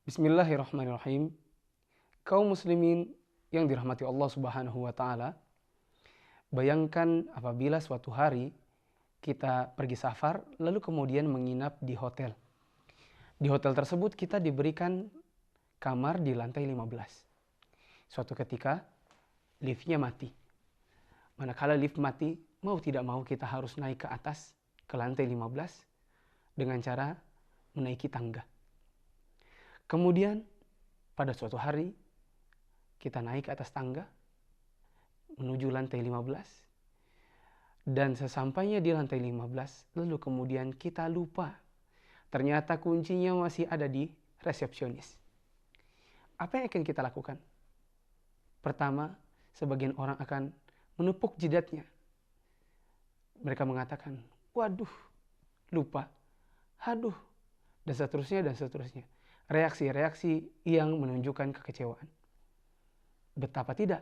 Bismillahirrahmanirrahim. Kaum muslimin yang dirahmati Allah Subhanahu wa taala, bayangkan apabila suatu hari kita pergi safar lalu kemudian menginap di hotel. Di hotel tersebut kita diberikan kamar di lantai 15. Suatu ketika liftnya mati. Manakala lift mati, mau tidak mau kita harus naik ke atas ke lantai 15 dengan cara menaiki tangga. Kemudian pada suatu hari kita naik ke atas tangga menuju lantai 15 dan sesampainya di lantai 15 lalu kemudian kita lupa ternyata kuncinya masih ada di resepsionis. Apa yang akan kita lakukan? Pertama, sebagian orang akan menepuk jidatnya. Mereka mengatakan, waduh, lupa, aduh, dan seterusnya dan seterusnya. Reaksi-reaksi yang menunjukkan kekecewaan. Betapa tidak,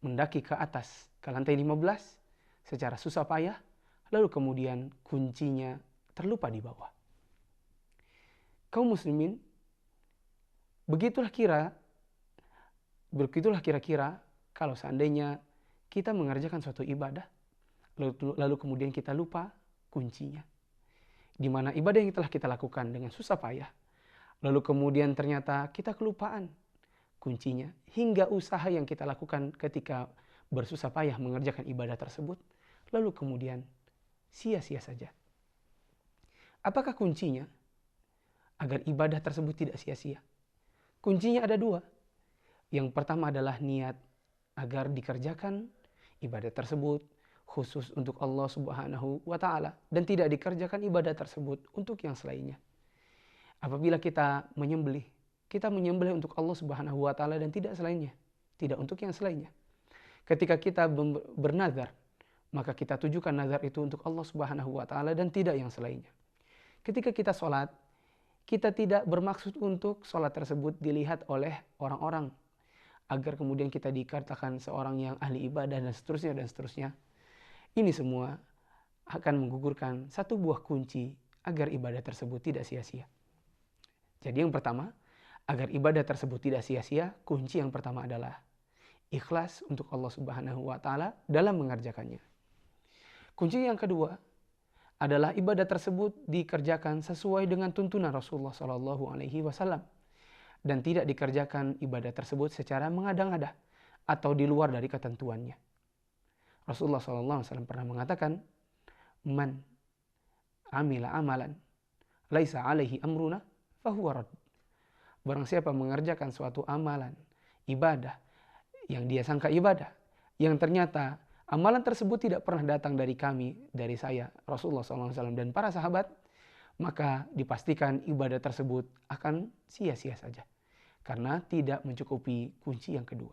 mendaki ke atas, ke lantai 15, secara susah payah, lalu kemudian kuncinya terlupa di bawah. Kaum muslimin, begitulah kira-kira kalau seandainya kita mengerjakan suatu ibadah, lalu kemudian kita lupa kuncinya. Di mana ibadah yang telah kita lakukan dengan susah payah, lalu kemudian ternyata kita kelupaan kuncinya, hingga usaha yang kita lakukan ketika bersusah payah mengerjakan ibadah tersebut, lalu kemudian sia-sia saja. Apakah kuncinya agar ibadah tersebut tidak sia-sia? Kuncinya ada dua. Yang pertama adalah niat agar dikerjakan ibadah tersebut khusus untuk Allah Subhanahu wa taala dan tidak dikerjakan ibadah tersebut untuk yang selainnya. Apabila kita menyembelih untuk Allah Subhanahu wa taala dan tidak selainnya, tidak untuk yang selainnya. Ketika kita bernazar, maka kita tujukan nazar itu untuk Allah Subhanahu wa taala dan tidak yang selainnya. Ketika kita sholat, kita tidak bermaksud untuk sholat tersebut dilihat oleh orang-orang agar kemudian kita dikatakan seorang yang ahli ibadah dan seterusnya dan seterusnya. Ini semua akan menggugurkan satu buah kunci agar ibadah tersebut tidak sia-sia. Jadi yang pertama, agar ibadah tersebut tidak sia-sia, kunci yang pertama adalah ikhlas untuk Allah Subhanahu wa taala dalam mengerjakannya. Kunci yang kedua adalah ibadah tersebut dikerjakan sesuai dengan tuntunan Rasulullah Shallallahu alaihi wasallam dan tidak dikerjakan ibadah tersebut secara mengada-ngada atau di luar dari ketentuannya. Rasulullah Shallallahu alaihi wasallam pernah mengatakan, "Man amila amalan laisa alaihi amruna fahuwa rad." Barang siapa mengerjakan suatu amalan, ibadah, yang dia sangka ibadah, yang ternyata amalan tersebut tidak pernah datang dari kami, dari saya, Rasulullah SAW dan para sahabat, maka dipastikan ibadah tersebut akan sia-sia saja. Karena tidak mencukupi kunci yang kedua.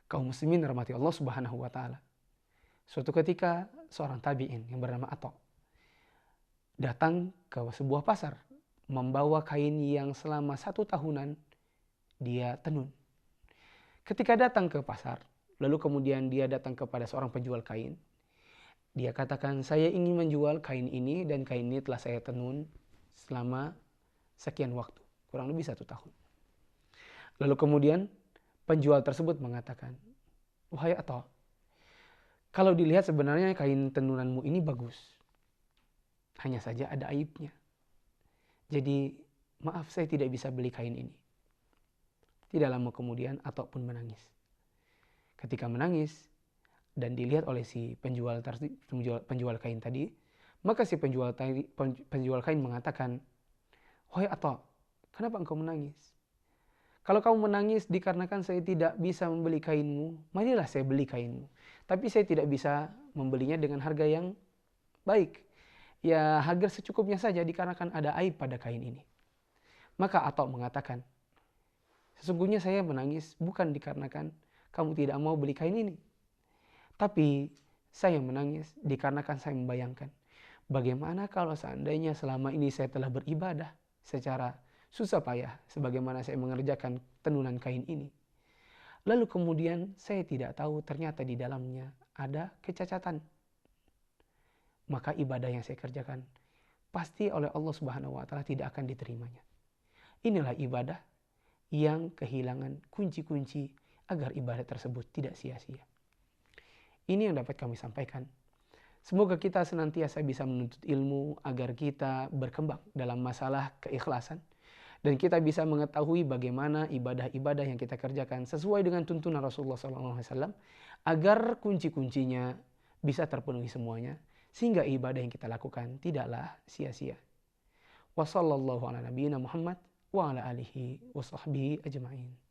Kaum muslimin rahmati Allah Subhanahu wa taala. Suatu ketika seorang tabi'in yang bernama Atha datang ke sebuah pasar membawa kain yang selama 1 tahunan dia tenun. Ketika datang ke pasar, lalu kemudian dia datang kepada seorang penjual kain. Dia katakan, saya ingin menjual kain ini dan kain ini telah saya tenun selama sekian waktu, kurang lebih 1 tahun. Lalu kemudian penjual tersebut mengatakan, wahai Atha, kalau dilihat sebenarnya kain tenunanmu ini bagus. Hanya saja ada aibnya. Jadi maaf saya tidak bisa beli kain ini. Tidak lama kemudian Atha pun menangis. Ketika menangis dan dilihat oleh si penjual kain tadi, maka si penjual kain mengatakan, wahai Atha, kenapa engkau menangis? Kalau kamu menangis dikarenakan saya tidak bisa membeli kainmu, marilah saya beli kainmu. Tapi saya tidak bisa membelinya dengan harga yang baik. Ya harga secukupnya saja dikarenakan ada aib pada kain ini. Maka Atha mengatakan, sesungguhnya saya menangis bukan dikarenakan kamu tidak mau beli kain ini. Tapi saya menangis dikarenakan saya membayangkan bagaimana kalau seandainya selama ini saya telah beribadah secara susah payah sebagaimana saya mengerjakan tenunan kain ini. Lalu kemudian saya tidak tahu ternyata di dalamnya ada kecacatan. Maka ibadah yang saya kerjakan pasti oleh Allah Subhanahu wa taala tidak akan diterimanya. Inilah ibadah yang kehilangan kunci-kunci agar ibadah tersebut tidak sia-sia. Ini yang dapat kami sampaikan. Semoga kita senantiasa bisa menuntut ilmu agar kita berkembang dalam masalah keikhlasan. Dan kita bisa mengetahui bagaimana ibadah-ibadah yang kita kerjakan sesuai dengan tuntunan Rasulullah SAW. Agar kunci-kuncinya bisa terpenuhi semuanya. Sehingga ibadah yang kita lakukan tidaklah sia-sia. Wassallallahu ala nabiyina Muhammad wa ala alihi wa sahbihi ajma'in.